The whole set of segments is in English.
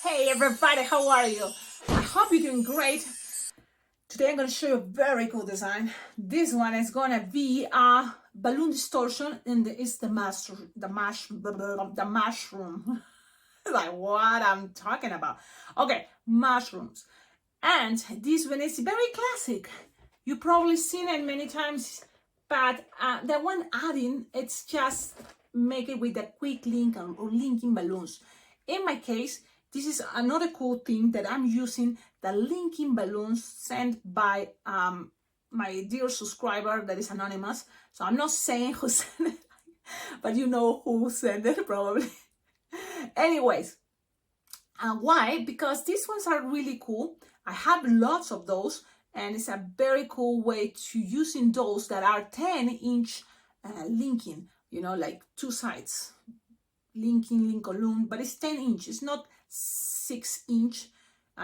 Hey everybody, how are you? I hope you're doing great. Today I'm going to show you a very cool design. This one is going to be a balloon distortion and it's the mushroom. Like what I'm talking about. Okay, mushrooms. And this one is very classic. You've probably seen it many times, but the one adding, it's just make it with a quick link or linking balloons. In my case, this is another cool thing that I'm using, the linking balloons sent by my dear subscriber that is anonymous. So I'm not saying who sent it, but you know who sent it probably. Anyways, why? Because these ones are really cool. I have lots of those, and it's a very cool way to using those that are 10-inch linking, you know, like two sides. Linking balloon, but it's 10 inch. It's not 6-inch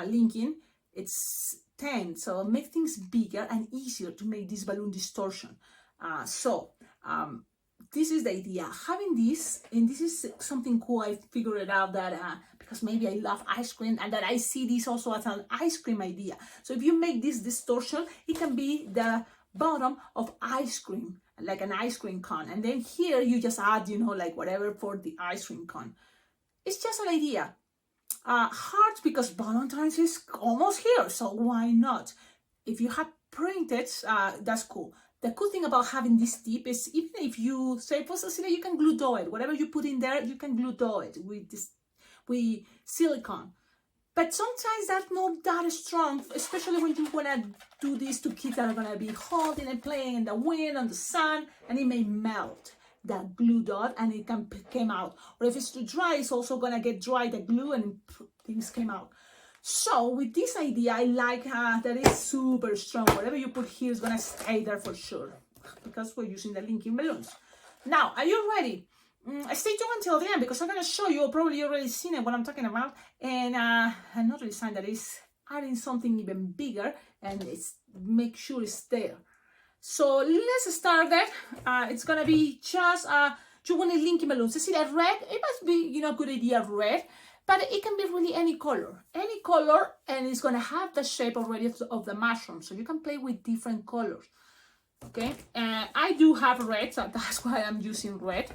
linking. It's 10, so make things bigger and easier to make this balloon distortion. This is the idea. Having this, and this is something cool. I figured out that because maybe I love ice cream, and that I see this also as an ice cream idea. So if you make this distortion, it can be the bottom of ice cream, like an ice cream cone, and then here you just add, you know, like whatever for the ice cream cone. It's just an idea. Hard because Valentine's is almost here, so why not? If you have printed, that's cool. The cool thing about having this tip is even if you say, for Cecilia, you can glue dough it. Whatever you put in there, you can glue dough it with silicone. But sometimes that's not that strong, especially when you want to do this to kids that are going to be holding and playing in the wind and the sun, and it may melt that glue dot and it can come out. Or if it's too dry, it's also going to get dry, the glue, and things came out. So with this idea, I like that it's super strong. Whatever you put here is going to stay there for sure because we're using the linking balloons. Now, are you ready? Stay tuned until the end because I'm going to show you, probably already seen it, what I'm talking about, and another design that is adding something even bigger, and it's make sure it's there. So let's start that. It's going to be just you want a linking balloon. Cecilia, red, it must be, you know, good idea red, but it can be really any color, and it's going to have the shape already of the mushroom, so you can play with different colors. Okay, I do have red, so that's why I'm using red.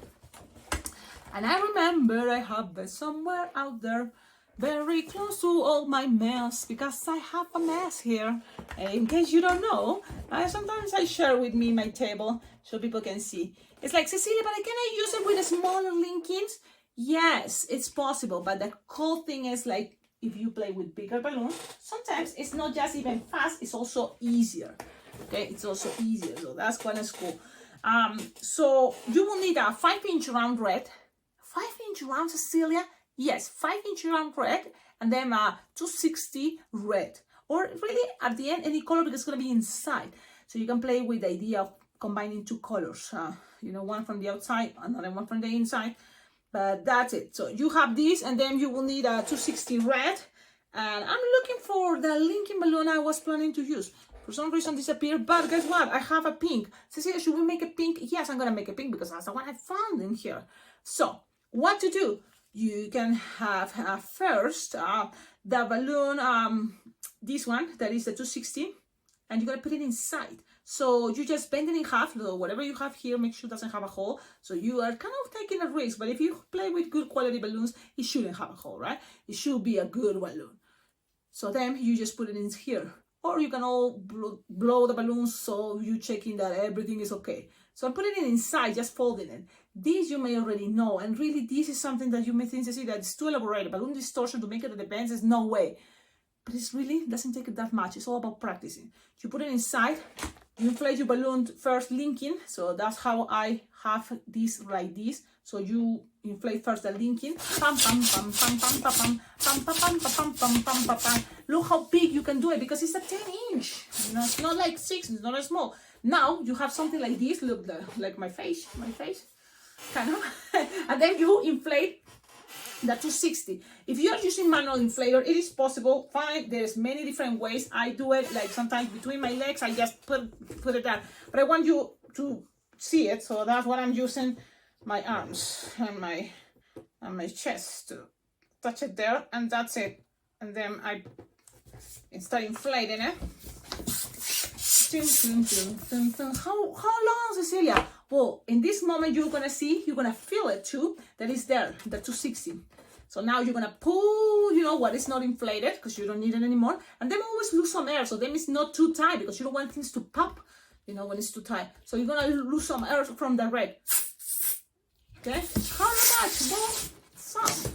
And I remember I have this somewhere out there, very close to all my mess, because I have a mess here. In case you don't know, sometimes I share with me my table so people can see. It's like, Cecilia, but can I use it with smaller linkings? Yes, it's possible, but the cool thing is, like, if you play with bigger balloons, sometimes it's not just even fast, it's also easier. Okay, it's also easier, so that's kind of cool. So you will need a 5-inch round red. 5-inch round, Cecilia? Yes, 5-inch round red, and then 260 red. Or really, at the end, any color, because it's going to be inside. So you can play with the idea of combining two colors. You know, one from the outside, another one from the inside. But that's it. So you have this, and then you will need a 260 red. And I'm looking for the linking balloon I was planning to use. For some reason disappeared, but guess what? I have a pink. Cecilia, should we make a pink? Yes, I'm going to make a pink because that's the one I found in here. So, what to do? You can have first the balloon, this one, that is the 260, and you're going to put it inside. So you just bend it in half, so whatever you have here, make sure it doesn't have a hole. So you are kind of taking a risk, but if you play with good quality balloons, it shouldn't have a hole, right? It should be a good balloon. So then you just put it in here. Or you can all blow the balloons so you checking that everything is okay. So I'm putting it inside, just folding it. This you may already know, and really this is something that you may think, see, that it's too elaborate. Balloon distortion to make it advance is no way. But it's really doesn't take it that much. It's all about practicing. You put it inside, you inflate your balloon first linking. So that's how I have this like this. So you inflate first the linking. Pam pam pam pam pam pam pam pam pam pam pam pam pam pam. Look how big you can do it because it's a 10-inch. You know, it's not like 6. It's not small. Now you have something like this. Look, like my face, kind of. And then you inflate the 260. If you are using manual inflator, it is possible. Fine, there's many different ways. I do it like sometimes between my legs. I just put it down. But I want you to see it, so that's what I'm using my arms and my chest to touch it there, and that's it. And then I start inflating it. How long, Cecilia? Well, in this moment, you're gonna feel it too, that is there, the 260. So now you're gonna pull, what is not inflated, because you don't need it anymore. And then always lose some air, so then it's not too tight, because you don't want things to pop, when it's too tight. So you're gonna lose some air from the red. Okay? How much? Well, some.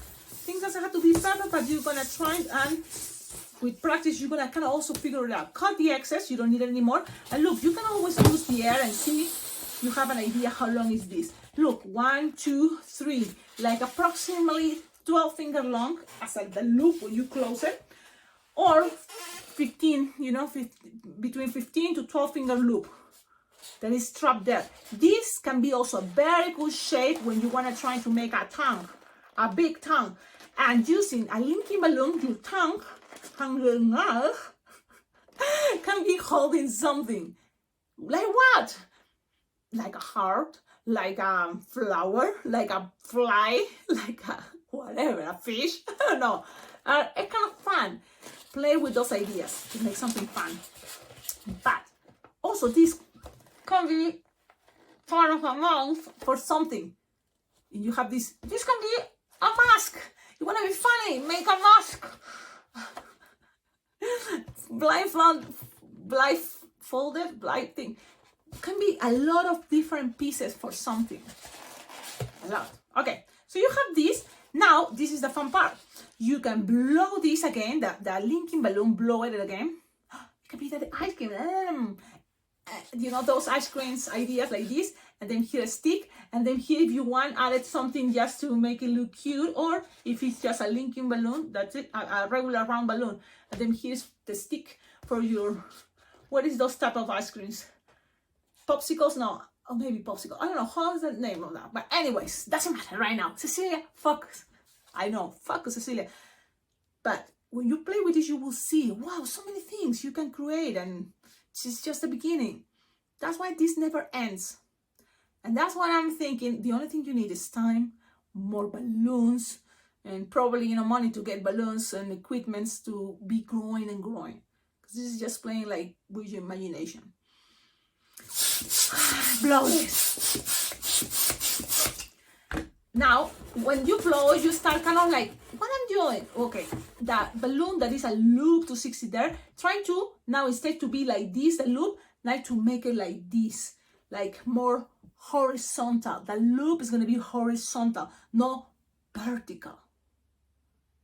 Things doesn't have to be perfect, but you're gonna try, and with practice, you're gonna kind of also figure it out. Cut the excess, you don't need it anymore. And look, you can always use the air and see you have an idea how long is this. Look, 1, 2, 3, like approximately 12 finger long as the loop when you close it, or 15, between 15 to 12 finger loop that is trapped there. This can be also a very good shape when you want to try to make a tongue, a big tongue, and using a linking balloon, your tongue can be holding something. Like what? Like a heart, like a flower, like a fly, like a whatever, a fish. I don't know. It's kind of fun. Play with those ideas to make something fun. But also this can be part of a mouth for something. And you have this can be a mask. You want to be funny, make a mask. Blindfolded thing. Can be a lot of different pieces for something. A lot. Okay, so you have this. Now, this is the fun part. You can blow this again, the linking balloon, blow it again. It can be the ice cream. Those ice creams ideas like this. And then here a stick. And then here, if you want, added something just to make it look cute. Or if it's just a linking balloon, that's it, a regular round balloon. And then here's the stick for your, what is those type of ice creams? Popsicles? No. Or maybe popsicle. I don't know. How is the name of that? But anyways, doesn't matter right now. Cecilia, focus. I know. Focus, Cecilia. But when you play with this, you will see, wow, so many things you can create. And it's just the beginning. That's why this never ends. And that's what I'm thinking. The only thing you need is time, more balloons, and probably, money to get balloons and equipments to be growing and growing. Because this is just playing like with your imagination. Blow this. Now, when you blow, you start kind of like, what I'm doing? Okay, that balloon that is a loop to 60 there, trying to, now instead to be like this, the loop, like to make it like this, like more horizontal. The loop is going to be horizontal, not vertical.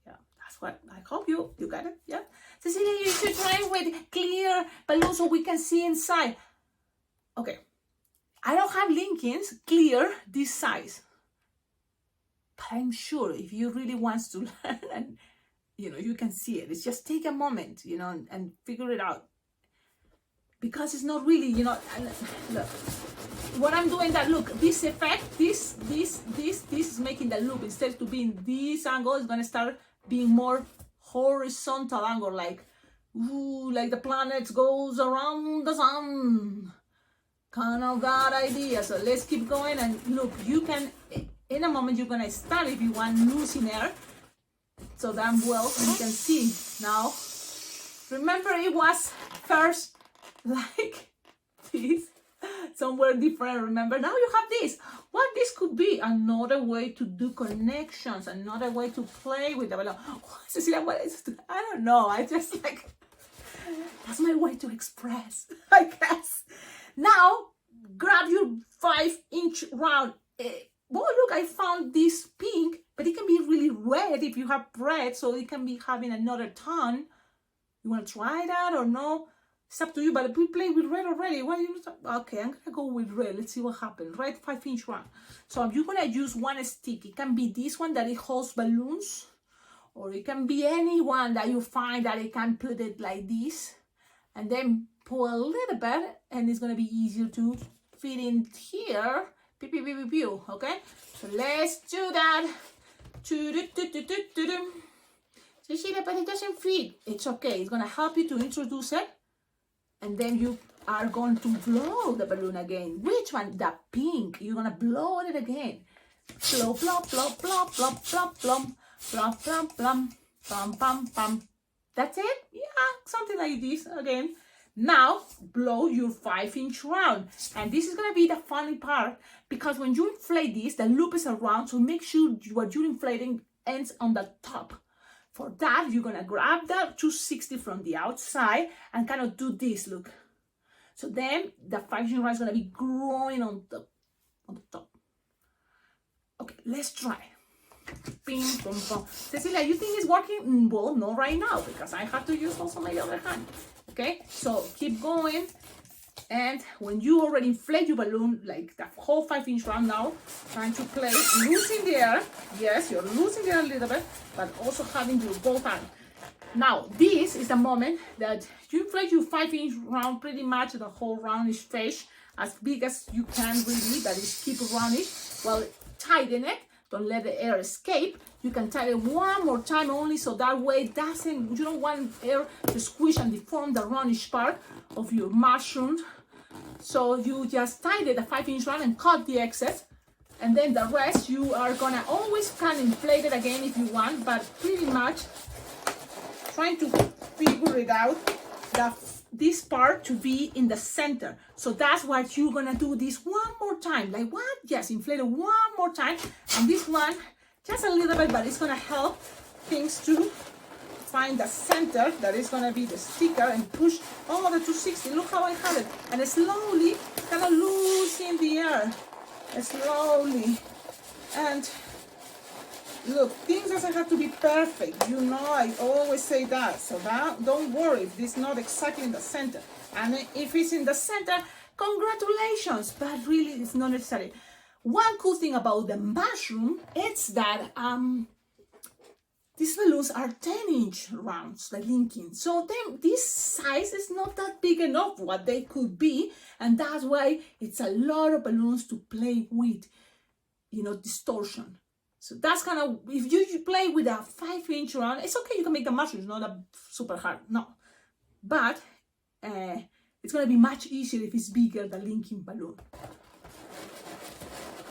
Yeah, that's what I hope you got it. Yeah, Cecilia, you should try with clear balloons so we can see inside. Okay, I don't have linkings clear this size, but I'm sure if you really want to learn and you can see it. It's just take a moment, and figure it out, because it's not really, and look, what I'm doing that, look, this effect, this is making the loop, instead to being this angle, is going to start being more horizontal angle, like the planet goes around the sun. Kind of that idea. So let's keep going, and look, you can, in a moment, you're going to start, if you want, losing air, so damn well, and you can see now. Remember, it was first like this, somewhere different. Remember, now you have this. What this could be? Another way to do connections, another way to play with the balloon. Cecilia, what is it? I don't know. I just like, that's my way to express, I guess. Now, grab your 5-inch round. Oh, look, I found this pink, but it can be really red if you have red, so it can be having another tone. You want to try that or no? It's up to you, but we play with red already. What do you? Okay, I'm going to go with red. Let's see what happens. Red 5-inch round. So you're going to use one stick. It can be this one that it holds balloons, or it can be any one that you find that it can put it like this, and then pull a little bit, and it's going to be easier to fit in here. Pew, pew, pew, pew, pew. Okay, so let's do that. Cecilia, but it doesn't fit. It's okay. It's going to help you to introduce it, and then you are going to blow the balloon again. Which one? The pink. You're going to blow it again. Blow, blow, blow, blow, blow, blow, blow. plum, plum, plum, pum, pum, pum. That's it? Yeah, something like this again. Now, blow your 5-inch round. And this is going to be the funny part, because when you inflate this, the loop is around, so make sure what you're inflating ends on the top. For that, you're going to grab that 260 from the outside and kind of do this, look. So then the 5-inch round is going to be growing on the top. Okay, let's try. Bing, boom, boom. Cecilia, you think it's working? Well, not right now, because I have to use also my other hand. Okay, so keep going. And when you already inflate your balloon, like the whole 5-inch round now, trying to play, losing the air. Yes, you're losing the air a little bit, but also having your both hand. Now, this is the moment that you inflate your 5-inch round, pretty much the whole roundish fish, as big as you can really, that is keep it roundish. Well, tighten it. Don't let the air escape. You can tie it one more time only, so that way it doesn't, you don't want air to squish and deform the roundish part of your mushroom. So you just tie the 5-inch round and cut the excess, and then the rest you are gonna always can inflate it again if you want, but pretty much trying to figure it out this part to be in the center. So that's what you're gonna do this one more time. Like what? Yes, inflate it one more time. And this one, just a little bit, but it's gonna help things to find the center that is gonna be the sticker, and push all the 260. Look how I have it. And slowly, kind of losing the air. Slowly. And look, things doesn't have to be perfect. You know, I always say that. So don't worry if it's not exactly in the center. And if it's in the center, congratulations. But really, it's not necessary. One cool thing about the mushroom is that these balloons are 10-inch rounds, like linking. So this size is not that big enough what they could be. And that's why it's a lot of balloons to play with, you know, distortion. So that's kind of, if you play with a 5-inch round, it's okay, you can make the mushrooms, not a super hard, no. But it's gonna be much easier if it's bigger, the linking balloon.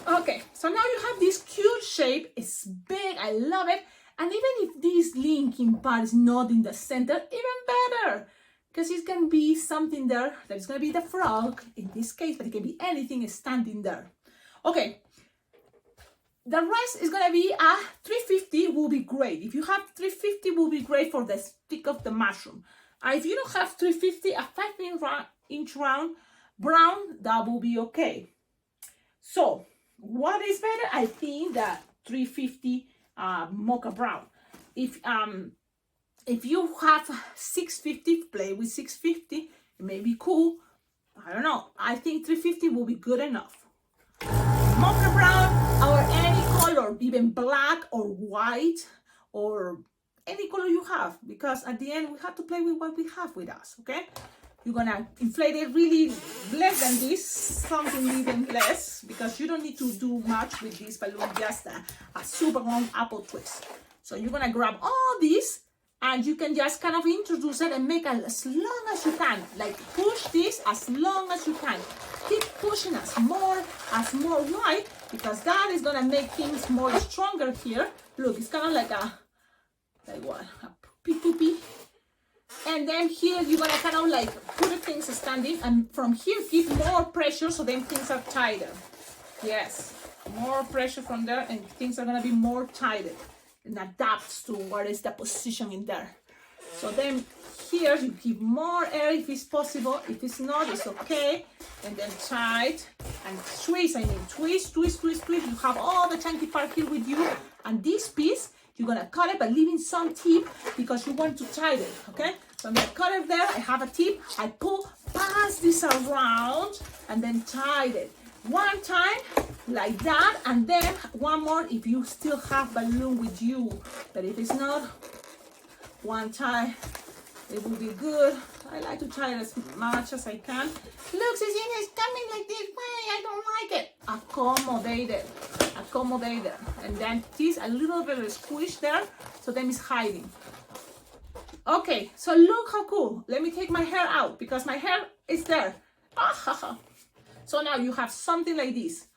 Okay, so now you have this cute shape, it's big, I love it. And even if this linking part is not in the center, even better. Because it can be something there, that is gonna be the frog, in this case, but it can be anything standing there. Okay. The rest is gonna be a 350 will be great. If you have 350 will be great for the stick of the mushroom. If you don't have 350, a 5-inch round brown, that will be okay. So what is better? I think that 350 mocha brown. If you have 650, play with 650. It may be cool. I don't know. I think 350 will be good enough. Mocha brown or any color, even black or white or any color you have, because at the end we have to play with what we have with us, okay? You're gonna inflate it really less than this, something even less, because you don't need to do much with this balloon, just a super long apple twist. So you're gonna grab all this and you can just kind of introduce it and make it as long as you can. Like push this as long as you can. Keep pushing as more. Why? Because that is gonna make things more stronger here. Look, it's kind of like what? A poopy. And then here you're gonna kind of like put the things standing, and from here give more pressure so then things are tighter. Yes, more pressure from there and things are gonna be more tighter and adapts to what is the position in there. So then here you give more air if it's possible. If it's not, it's okay. And then tight and twist. Twist. You have all the chunky part here with you. And this piece, you're gonna cut it by leaving some tip because you want to tie it, okay? So I'm gonna cut it there. I have a tip. I pull, pass this around, and then tie it. One time, like that, and then one more if you still have balloon with you. But if it's not, one tie, it will be good. I like to tie it as much as I can. Look, Cecilia is coming like this way. I don't like it. Accommodate it. And then this a little bit of squish there, so then it's hiding. Okay, so look how cool. Let me take my hair out because my hair is there. So now you have something like this.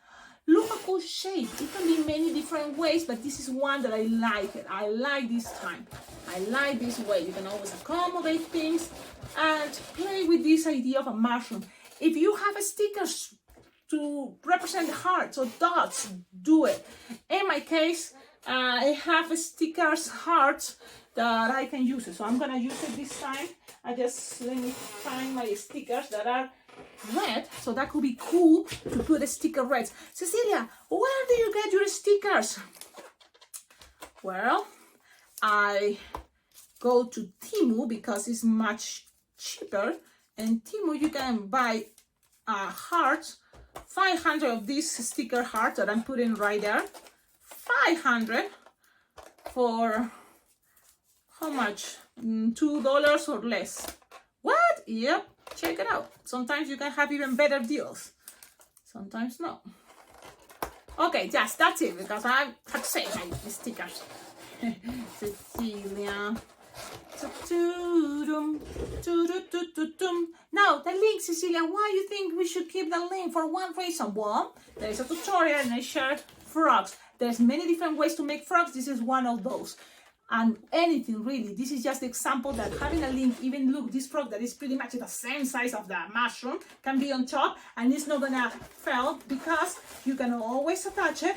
Look a cool shape. It can be many different ways, but this is one that I like it. I like this time. I like this way. You can always accommodate things and play with this idea of a mushroom. If you have stickers to represent hearts or dots, do it. In my case, I have stickers, hearts, that I can use it. So I'm gonna use it this time. Let me find my stickers that are red, so that could be cool to put a sticker red. Cecilia, where do you get your stickers? Well, I go to Temu because it's much cheaper. And Temu, you can buy hearts, 500 of these sticker hearts that I'm putting right there. 500 for how much? $2 or less. What? Yep, check it out. Sometimes you can have even better deals. Sometimes no. Okay, yes, that's it, because I have to say my stickers. Cecilia. Now, the link, Cecilia, why you think we should keep the link? For one reason. Well, there's a tutorial and I shared frogs. There's many different ways to make frogs. This is one of those. And anything really, this is just the example that having a link, even look, this frog that is pretty much the same size of the mushroom can be on top and it's not gonna fail because you can always attach it,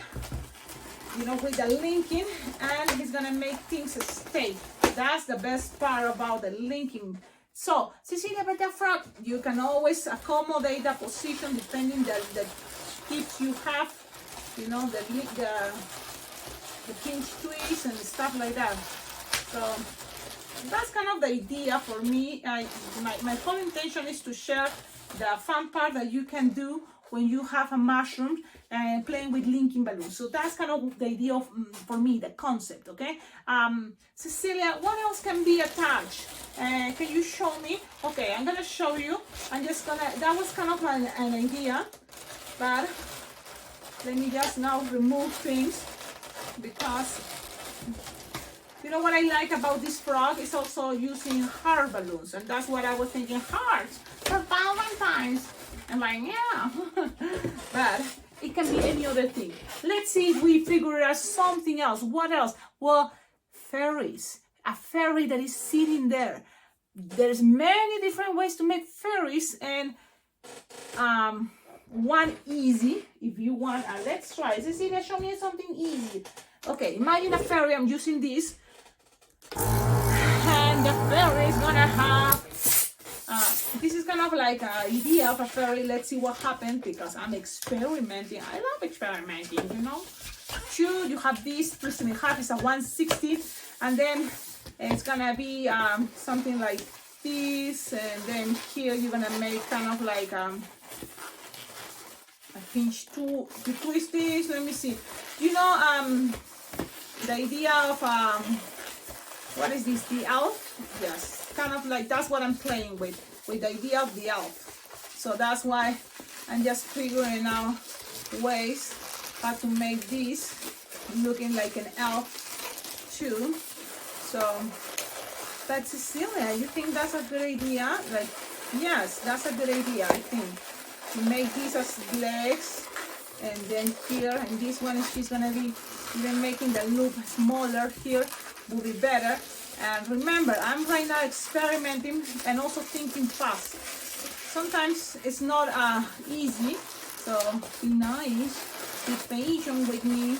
you know, with the linking, and it's gonna make things stay. That's the best part about the linking. So, Cecilia, but the frog, you can always accommodate the position depending the tips you have, you know, the pinch twists and stuff like that. So that's kind of the idea for me. My whole intention is to share the fun part that you can do when you have a mushroom and playing with linking balloons. So that's kind of the idea of, for me, the concept, okay? Cecilia, what else can be attached? Can you show me? Okay, I'm gonna show you. That was kind of an idea, but let me just now remove things, because you know what I like about this frog is also using heart balloons, and that's what I was thinking, hearts for Valentine's. I'm like, yeah. But it can be any other thing. Let's see if we figure out something else. What else? Well, fairies. A fairy that is sitting there. There's many different ways to make fairies, and one easy, if you want, let's try. Cecilia, show me something easy. Okay, imagine a fairy. I'm using this, and the fairy is gonna have this is kind of like an idea of a fairy. Let's see what happens, because I'm experimenting. I love experimenting, you know. Sure, you have this, please me half is a 160, and then it's gonna be something like this, and then here you're gonna make kind of like a pinch to twist this. Let me see. You know, the idea of what is this? The elf? Yes, kind of like that's what I'm playing with the idea of the elf. So that's why I'm just figuring out ways how to make this looking like an elf too. So, but Cecilia, you think that's a good idea? Like, yes, that's a good idea, I think. To make these as legs, and then here, and this one, she's gonna be even making the loop smaller here, will be better. And remember, I'm right now experimenting and also thinking fast. Sometimes it's not easy, so be nice, be patient with me,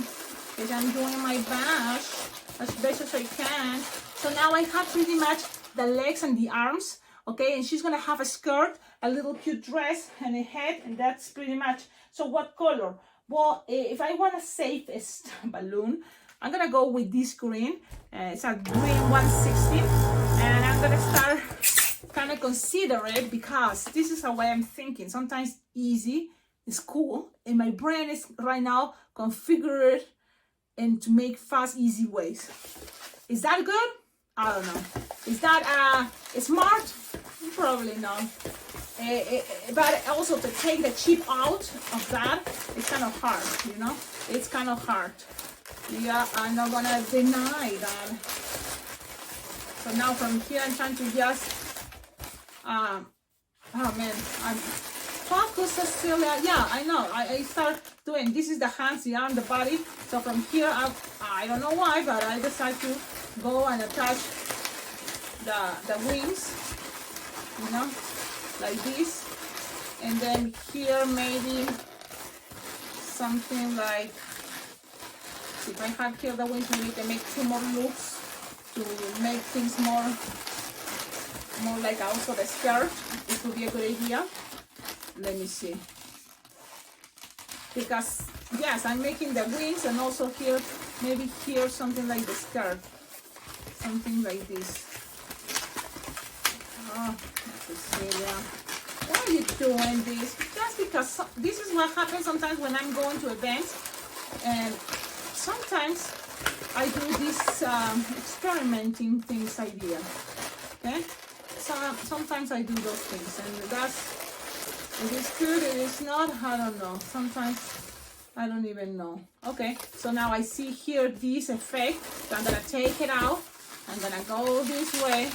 because I'm doing my best as I can. So now I have pretty much the legs and the arms, okay, and she's gonna have a skirt, a little cute dress, and a head, and that's pretty much. So what color? Well, if I want a safest balloon, I'm gonna go with this green. It's a green 160, and I'm gonna start kind of consider it, because this is the way I'm thinking. Sometimes easy is cool, and my brain is right now configured and to make fast, easy ways. Is that good? I don't know. Is that smart? Probably not. But also to take the chip out of that, it's kind of hard, you know? It's kind of hard. Yeah, I'm not gonna deny that. So now from here, I'm trying to just, oh man, I'm focused, Cecilia. Yeah, I know. I start doing. This is the hands, the arm, the body. So from here up, I don't know why, but I decided to go and attach the wings, you know, like this. And then here maybe something like, if I have here the wings, maybe we can make 2 more loops to make things more like also the skirt. This would be a good idea. Let me see. Because yes, I'm making the wings, and also here, maybe here something like the skirt. Something like this. Oh, Cecilia, why are you doing this? Just because this is what happens sometimes when I'm going to events, and sometimes I do this experimenting things idea. Okay, so sometimes I do those things, and that's, it is good, it is not, I don't know. Sometimes I don't even know. Okay, so now I see here this effect. So I'm gonna take it out. I'm gonna go this way.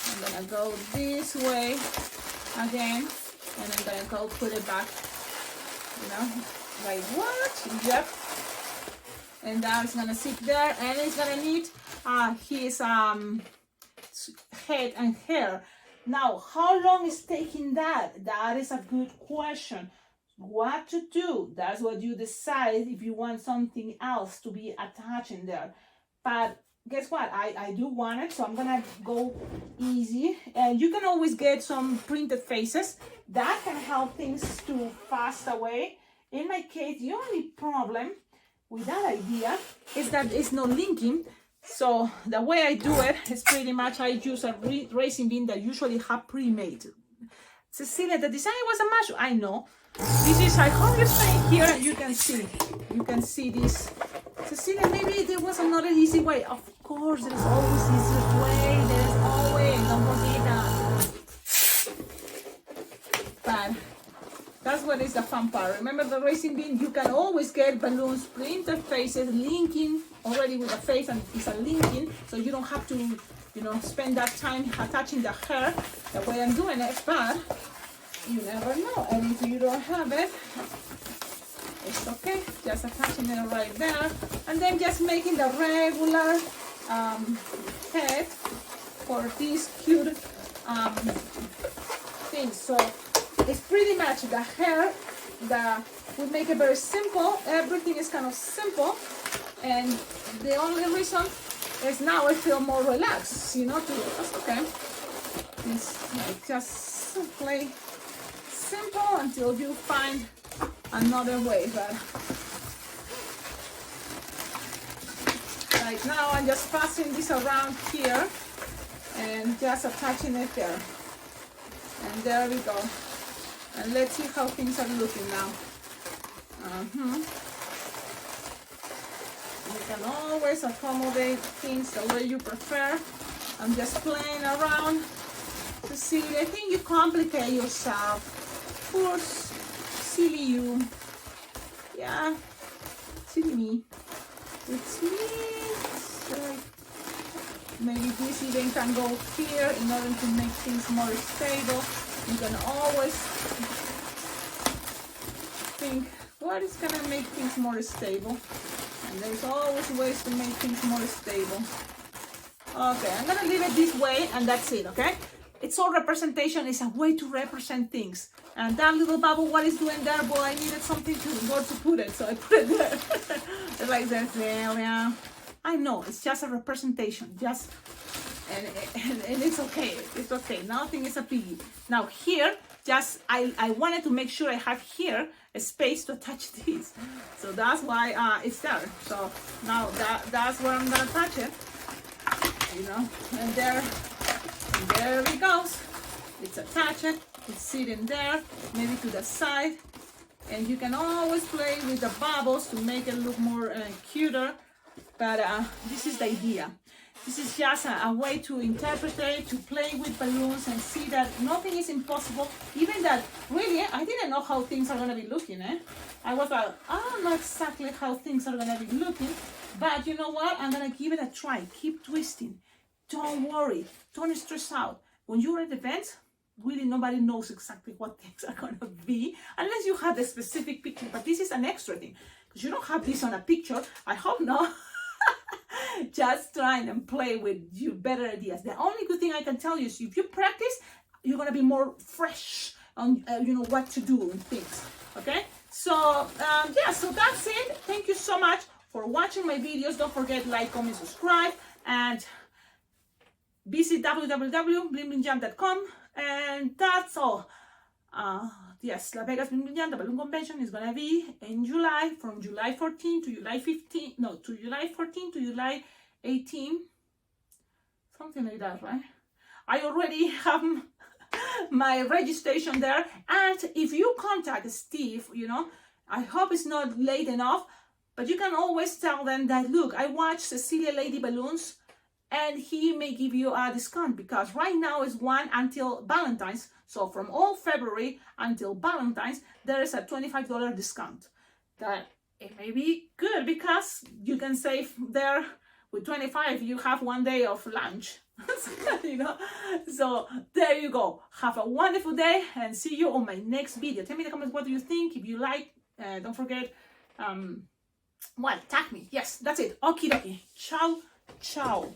I'm gonna go this way again, and I'm gonna go put it back. You know, like what? Yep. And now it's gonna sit there, and it's gonna need his head and hair. Now, how long is taking that? That is a good question. What to do? That's what you decide if you want something else to be attached in there. But guess what? I do want it, so I'm gonna go easy. And you can always get some printed faces. That can help things to fast away. In my case, the only problem with that idea is that it's not linking. So the way I do it is pretty much I use a racing bean that usually have pre-made. Cecilia, the design was a mash. I know. This is, I hope you're staying here and you can see this. Cecilia, maybe there was another easy way. Of course, there's always easy way. There's always, don't forget that. But that's what is the fun part. Remember the racing bean, you can always get balloons, printed faces, linking already with the face, and it's a linking, so you don't have to, you know, spend that time attaching the hair the way I'm doing it. But you never know, and if you don't have it, it's okay, just attaching it right there, and then just making the regular head for these cute things. So it's pretty much the hair that we make it very simple. Everything is kind of simple, and the only reason is now I feel more relaxed, you know, to do it. That's okay. It's like just play simple until you find another way. But right now I'm just passing this around here and just attaching it there. And there we go. And let's see how things are looking now. You can always accommodate things the way you prefer. I'm just playing around to see. I think you complicate yourself. Poor silly you. Yeah, silly me. It's me. So maybe this even can go here in order to make things more stable. You can always think what is gonna make things more stable, and there's always ways to make things more stable. Okay, I'm gonna leave it this way, and that's it. Okay, it's all representation. It's a way to represent things. And that little bubble, what is doing there? Well, I needed something to where to put it, so I put it there. Like that. Yeah. I know it's just a representation. Just and it's okay. It's okay. Nothing is a biggie. Now here, just I wanted to make sure I have here a space to attach this, so that's why it's there. So now that's where I'm gonna attach it. You know, and there it goes. It's attached. It's sitting there, maybe to the side, and you can always play with the bubbles to make it look more cuter. But this is the idea. This is just a way to interpret it, to play with balloons and see that nothing is impossible. Even that, really, I didn't know how things are going to be looking. I was like, I don't know exactly how things are going to be looking. But you know what? I'm going to give it a try. Keep twisting. Don't worry. Don't stress out. When you're at events, really nobody knows exactly what things are going to be unless you have the specific picture. But this is an extra thing because you don't have this on a picture. I hope not. Just trying and play with your better ideas. The only good thing I can tell you is if you practice, you're going to be more fresh on what to do and things. Okay, so yeah, so that's it. Thank you so much for watching my videos. Don't forget, like, comment, subscribe, and visit www.blingblingjam.com. And that's all. Yes, La Vegas Bling Bling Jam, the balloon convention is gonna be in July, from July 14 to July 15, no, to July 14 to July 18, something like that, right? I already have my registration there, and if you contact Steve, I hope it's not late enough, but you can always tell them that, look, I watched Cecilia Lady Balloons, and he may give you a discount because right now is one until Valentine's. So from all February until Valentine's, there is a $25 discount. That it may be good because you can save there with 25. You have one day of lunch, So there you go. Have a wonderful day and see you on my next video. Tell me in the comments what do you think. If you like, don't forget, tag me. Yes, that's it. Okie dokie. Ciao, ciao.